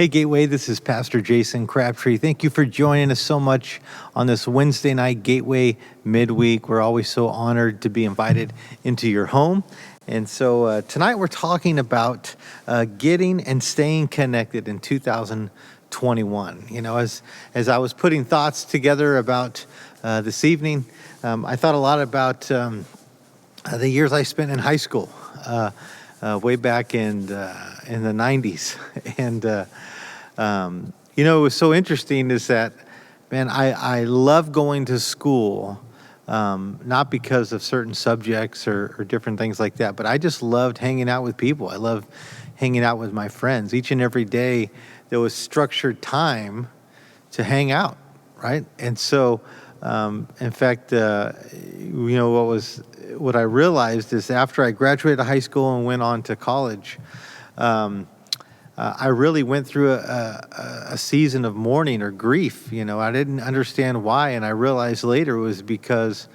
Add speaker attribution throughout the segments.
Speaker 1: Hey, Gateway, this is Pastor Jason Crabtree. Thank you for joining us so much on this Wednesday night Gateway Midweek. We're always so honored to be invited into your home. And so tonight we're talking about getting and staying connected in 2021. You know, as I was putting thoughts together about this evening, I thought a lot about the years I spent in high school. Way back in the 90s. And, you know, it was so interesting is that, man, I love going to school, not because of certain subjects or different things like that, but I just loved hanging out with people. I love hanging out with my friends. Each and every day there was structured time to hang out, right? And so, in fact, you know, what I realized is after I graduated high school and went on to college, I really went through a season of mourning or grief. You know, I didn't understand why, and I realized later it was because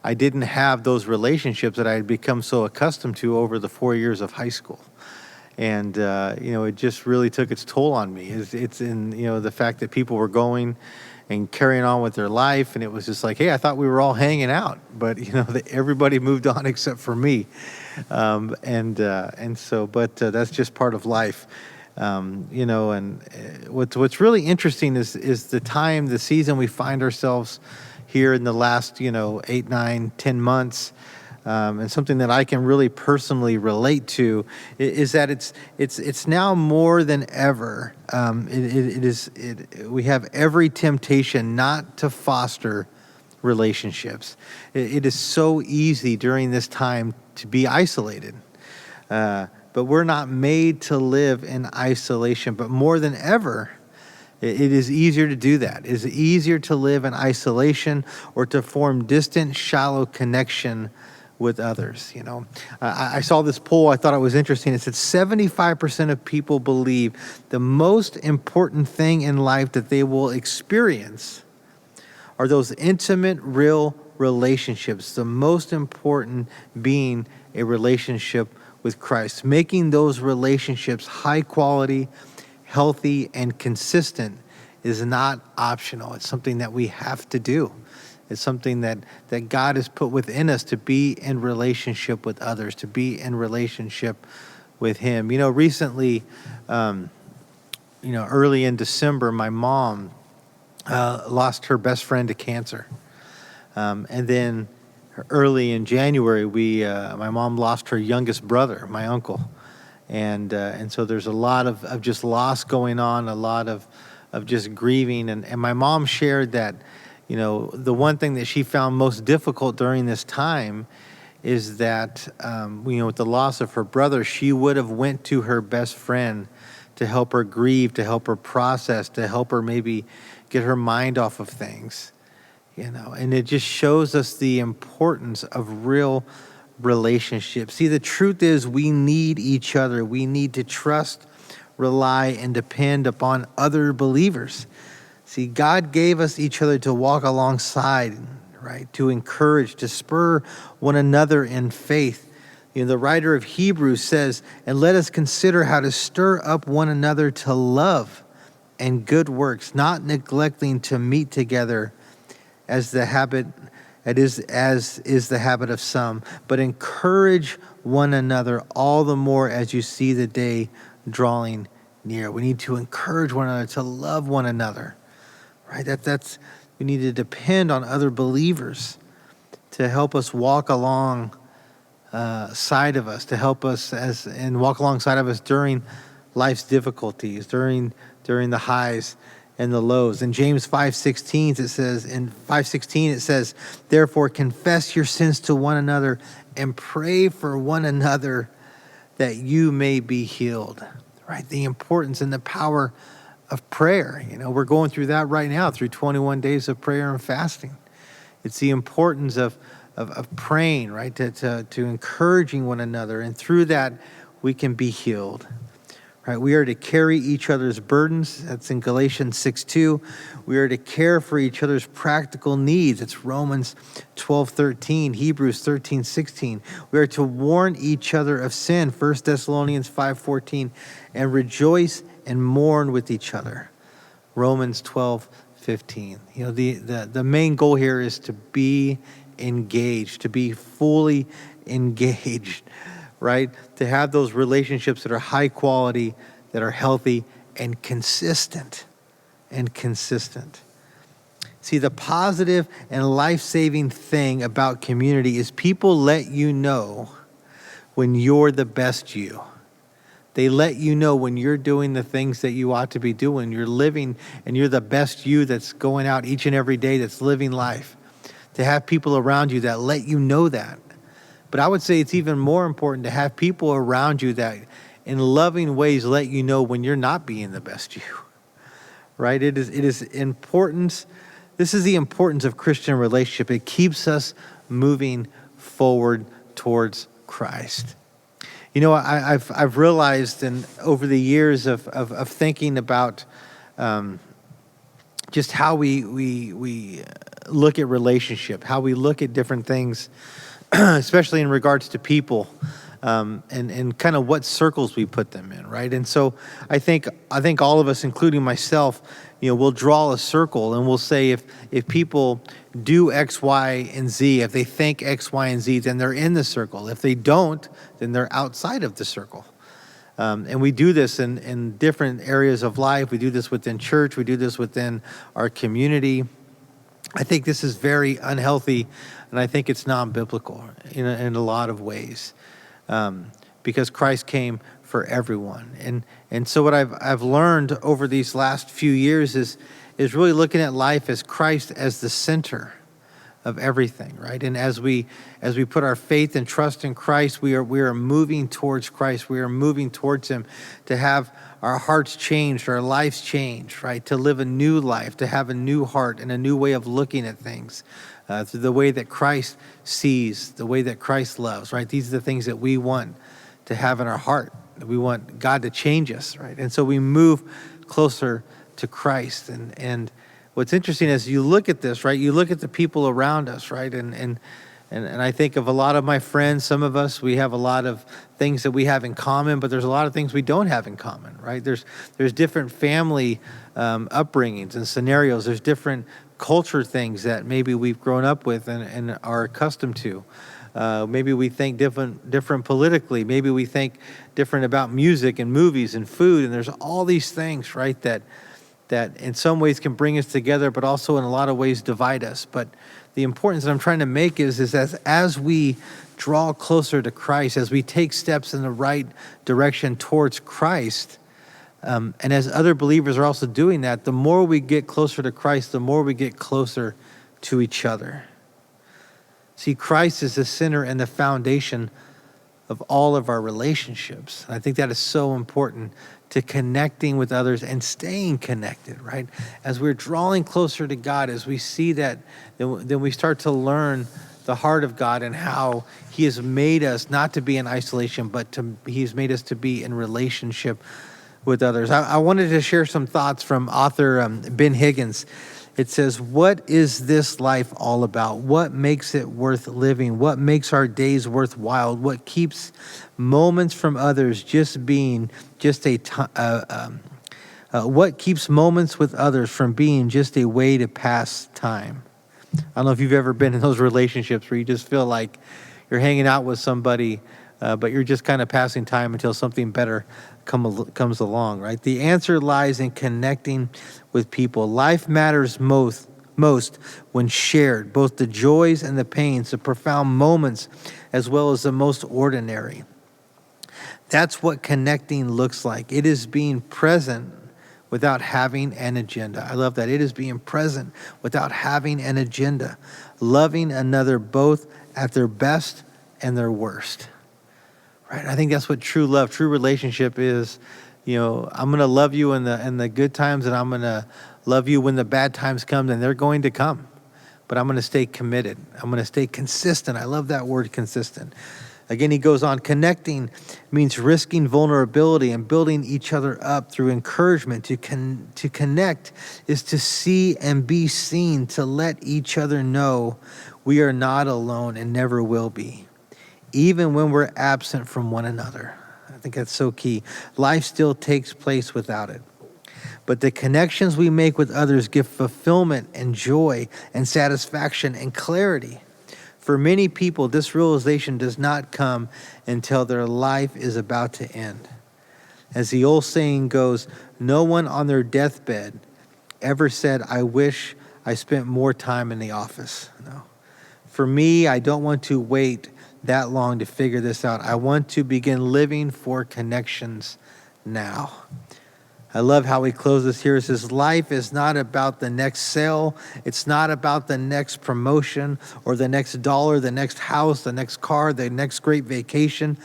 Speaker 1: I didn't have those relationships that I had become so accustomed to over the 4 years of high school. And, you know, it just really took its toll on me. It's in, you know, the fact that people were going and carrying on with their life. And it was just like, hey, I thought we were all hanging out, but you know, everybody moved on except for me. And so, but that's just part of life. You know, and what's really interesting is the season we find ourselves here in the last, you know, 8, 9, 10 months. And something that I can really personally relate to is that it's now more than ever. We have every temptation not to foster relationships. It is so easy during this time to be isolated. But we're not made to live in isolation. But more than ever, it is easier to do that. It is easier to live in isolation or to form distant, shallow connection with others. You know, I saw this poll. I thought it was interesting. It said 75% of people believe the most important thing in life that they will experience are those intimate, real relationships. The most important being a relationship with Christ, making those relationships high quality, healthy, and consistent is not optional. It's something that we have to do. It's something that God has put within us to be in relationship with others, to be in relationship with Him. You know, recently, you know, early in December, my mom lost her best friend to cancer. And then early in January, my mom lost her youngest brother, my uncle. And so there's a lot of just loss going on, a lot of just grieving. And my mom shared that, you know, the one thing that she found most difficult during this time is that, you know, with the loss of her brother, she would have went to her best friend to help her grieve, to help her process, to help her maybe get her mind off of things, you know. And it just shows us the importance of real relationships. See, the truth is we need each other. We need to trust, rely, and depend upon other believers. See, God gave us each other to walk alongside, right? To encourage, to spur one another in faith. You know, the writer of Hebrews says, and let us consider how to stir up one another to love and good works, not neglecting to meet together as is the habit of some, but encourage one another all the more as you see the day drawing near. We need to encourage one another, to love one another. Right, that's we need to depend on other believers to help us walk along side of us, to help us and walk alongside of us during life's difficulties, during the highs and the lows. In James 5:16 it says, therefore confess your sins to one another and pray for one another that you may be healed. Right, the importance and the power of prayer. You know, we're going through that right now through 21 days of prayer and fasting. It's the importance of praying, right, to encouraging one another. And through that, we can be healed. Right? We are to carry each other's burdens. That's in Galatians 6:2. We are to care for each other's practical needs. It's Romans 12:13, Hebrews 13:16. We are to warn each other of sin, 1 Thessalonians 5:14, and rejoice and mourn with each other, Romans 12:15. The main goal here is to be engaged, to be fully engaged, right? To have those relationships that are high quality, that are healthy and consistent. See, the positive and life-saving thing about community is people let you know when you're the best you. They let you know when you're doing the things that you ought to be doing. You're living and you're the best you that's going out each and every day, that's living life. To have people around you that let you know that. But I would say it's even more important to have people around you that in loving ways let you know when you're not being the best you. Right? It is important. This is the importance of Christian relationship. It keeps us moving forward towards Christ. I've realized, and over the years of thinking about just how we look at relationship, how we look at different things, especially in regards to people, and kind of what circles we put them in, right? And so I think all of us, including myself, we'll draw a circle and we'll say if people do X, Y, and Z, if they think X, Y, and Z, then they're in the circle. If they don't, then they're outside of the circle. And we do this in different areas of life. We do this within church. We do this within our community. I think this is very unhealthy, and I think it's non-biblical in a lot of ways, because Christ came for everyone. And so what I've learned over these last few years is really looking at life as Christ as the center of everything, right? And as we put our faith and trust in Christ, we are moving towards Christ. We are moving towards Him to have our hearts changed, our lives changed, right? To live a new life, to have a new heart and a new way of looking at things, through the way that Christ sees, the way that Christ loves, right? These are the things that we want to have in our heart. We want God to change us, right? And so we move closer to Christ. And what's interesting is you look at this, right? You look at the people around us, right? And I think of a lot of my friends. Some of us, we have a lot of things that we have in common, but there's a lot of things we don't have in common, right? There's different family upbringings and scenarios. There's different culture things that maybe we've grown up with and are accustomed to. Maybe we think different politically. Maybe we think different about music and movies and food. And there's all these things, right, that in some ways can bring us together, but also in a lot of ways divide us. But the importance that I'm trying to make is as we draw closer to Christ, as we take steps in the right direction towards Christ, and as other believers are also doing that, the more we get closer to Christ, the more we get closer to each other. See, Christ is the center and the foundation of all of our relationships. And I think that is so important to connecting with others and staying connected, right? As we're drawing closer to God, as we see that, then we start to learn the heart of God and how He has made us not to be in isolation, but He's made us to be in relationship with others. I wanted to share some thoughts from author Ben Higgins. It says, what is this life all about? What makes it worth living? What makes our days worthwhile? What keeps moments from others what keeps moments with others from being just a way to pass time? I don't know if you've ever been in those relationships where you just feel like you're hanging out with somebody, but you're just kind of passing time until something better comes along, right? The answer lies in connecting with people. Life matters most when shared, both the joys and the pains, the profound moments, as well as the most ordinary. That's what connecting looks like. It is being present without having an agenda. I love that. It is being present without having an agenda. Loving another both at their best and their worst. Right? I think that's what true love, true relationship is. I'm going to love you in the good times, and I'm going to love you when the bad times come, and they're going to come. But I'm going to stay committed. I'm going to stay consistent. I love that word, consistent. Again, he goes on, connecting means risking vulnerability and building each other up through encouragement. To connect is to see and be seen, to let each other know we are not alone and never will be, even when we're absent from one another. I think that's so key. Life still takes place without it. But the connections we make with others give fulfillment and joy and satisfaction and clarity. For many people, this realization does not come until their life is about to end. As the old saying goes, no one on their deathbed ever said, I wish I spent more time in the office. No. For me, I don't want to wait that long to figure this out. I want to begin living for connections now. I love how he closes here. It says, life is not about the next sale. It's not about the next promotion or the next dollar, the next house, the next car, the next great vacation.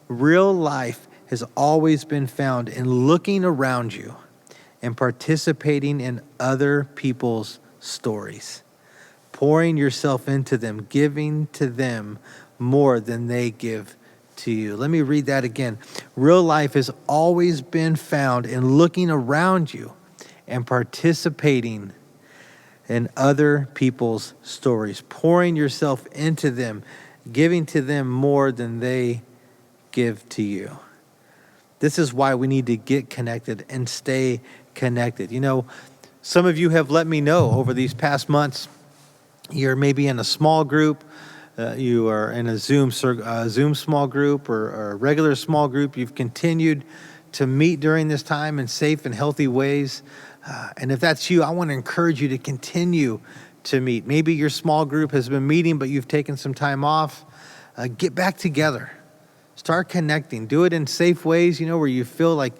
Speaker 1: Real life has always been found in looking around you and participating in other people's stories, pouring yourself into them, giving to them more than they give to you. Let me read that again. Real life has always been found in looking around you and participating in other people's stories, pouring yourself into them, giving to them more than they give to you. This is why we need to get connected and stay connected. You know, some of you have let me know over these past months, you're maybe in a small group, you are in a Zoom small group or a regular small group. You've continued to meet during this time in safe and healthy ways. And if that's you, I want to encourage you to continue to meet. Maybe your small group has been meeting, but you've taken some time off. Get back together. Start connecting. Do it in safe ways, where you feel like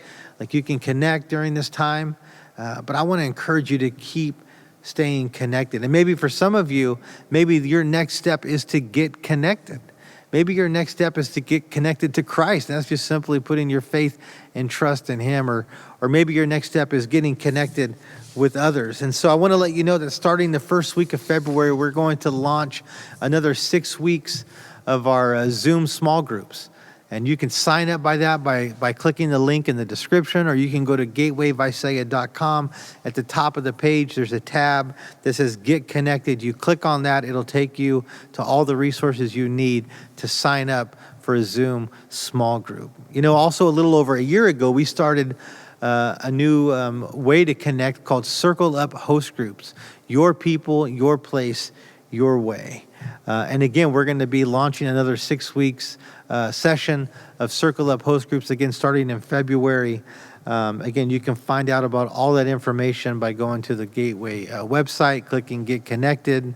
Speaker 1: you can connect during this time. But I want to encourage you to keep staying connected. And maybe for some of you, maybe your next step is to get connected. Maybe your next step is to get connected to Christ. That's just simply putting your faith and trust in him. Or maybe your next step is getting connected with others. And so I want to let you know that starting the first week of February, we're going to launch another 6 weeks of our Zoom small groups. And you can sign up by clicking the link in the description, or you can go to gatewayvisalia.com. At the top of the page, there's a tab that says Get Connected. You click on that, it'll take you to all the resources you need to sign up for a Zoom small group. Also a little over a year ago, we started a new way to connect called Circle Up Host Groups. Your people, your place, your way. And again, we're going to be launching another 6 weeks session of Circle Up Host Groups, again, starting in February. Again, you can find out about all that information by going to the Gateway website, clicking Get Connected,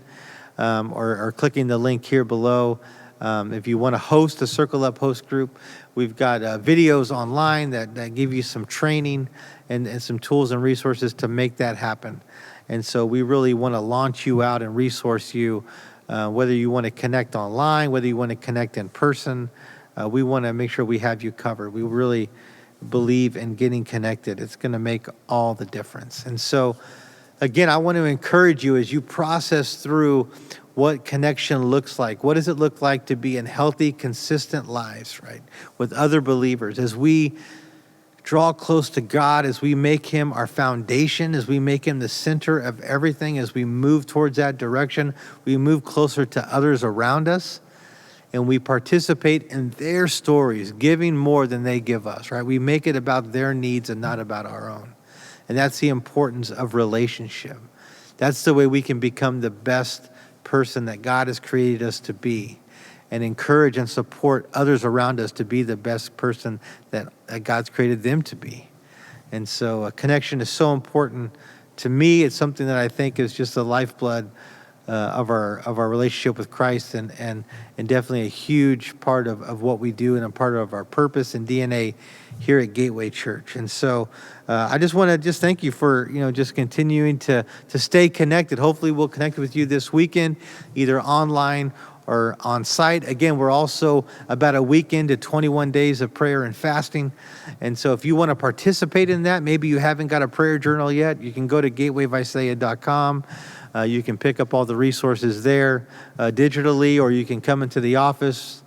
Speaker 1: or clicking the link here below. If you want to host a Circle Up Host Group, we've got videos online that give you some training and some tools and resources to make that happen. And so we really want to launch you out and resource you, whether you want to connect online, whether you want to connect in person. We want to make sure we have you covered. We really believe in getting connected. It's going to make all the difference. And so, again, I want to encourage you as you process through what connection looks like. What does it look like to be in healthy, consistent lives, right, with other believers? As we draw close to God, as we make him our foundation, as we make him the center of everything, as we move towards that direction, we move closer to others around us, and we participate in their stories, giving more than they give us, right? We make it about their needs and not about our own. And that's the importance of relationship. That's the way we can become the best person that God has created us to be, and encourage and support others around us to be the best person that God's created them to be. And so a connection is so important to me. It's something that I think is just the lifeblood of our relationship with Christ, and definitely a huge part of what we do and a part of our purpose and DNA here at Gateway Church. And so I just want to thank you for just continuing to stay connected. Hopefully we'll connect with you this weekend, either online or on site. Again, we're also about a week into 21 days of prayer and fasting. And so if you want to participate in that, maybe you haven't got a prayer journal yet, you can go to gatewayvisalia.com. You can pick up all the resources there digitally, or you can come into the office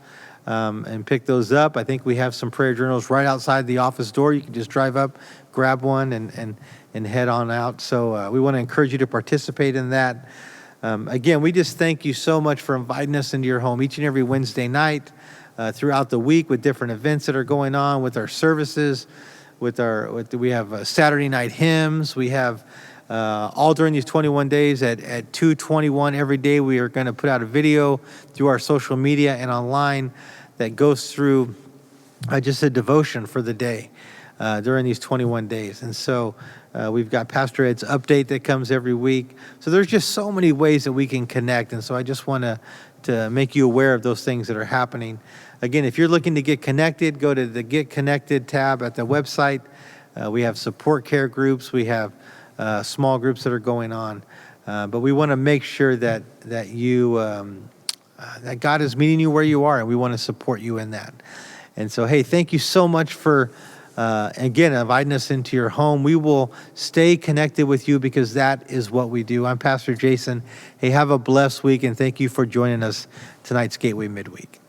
Speaker 1: and pick those up. I think we have some prayer journals right outside the office door. You can just drive up, grab one, and head on out. So we want to encourage you to participate in that. Again, we just thank you so much for inviting us into your home each and every Wednesday night, throughout the week, with different events that are going on, with our services, we have Saturday night hymns. We have all during these 21 days at 2:21 every day. We are going to put out a video through our social media and online that goes through just a devotion for the day during these 21 days. And so we've got Pastor Ed's update that comes every week. So there's just so many ways that we can connect. And so I just want to make you aware of those things that are happening. Again, if you're looking to get connected, go to the Get Connected tab at the website. We have support care groups. We have small groups that are going on. But we want to make sure that you that God is meeting you where you are, and we want to support you in that. And so, hey, thank you so much for, again, inviting us into your home. We will stay connected with you because that is what we do. I'm Pastor Jason. Hey, have a blessed week, and thank you for joining us tonight's Gateway Midweek.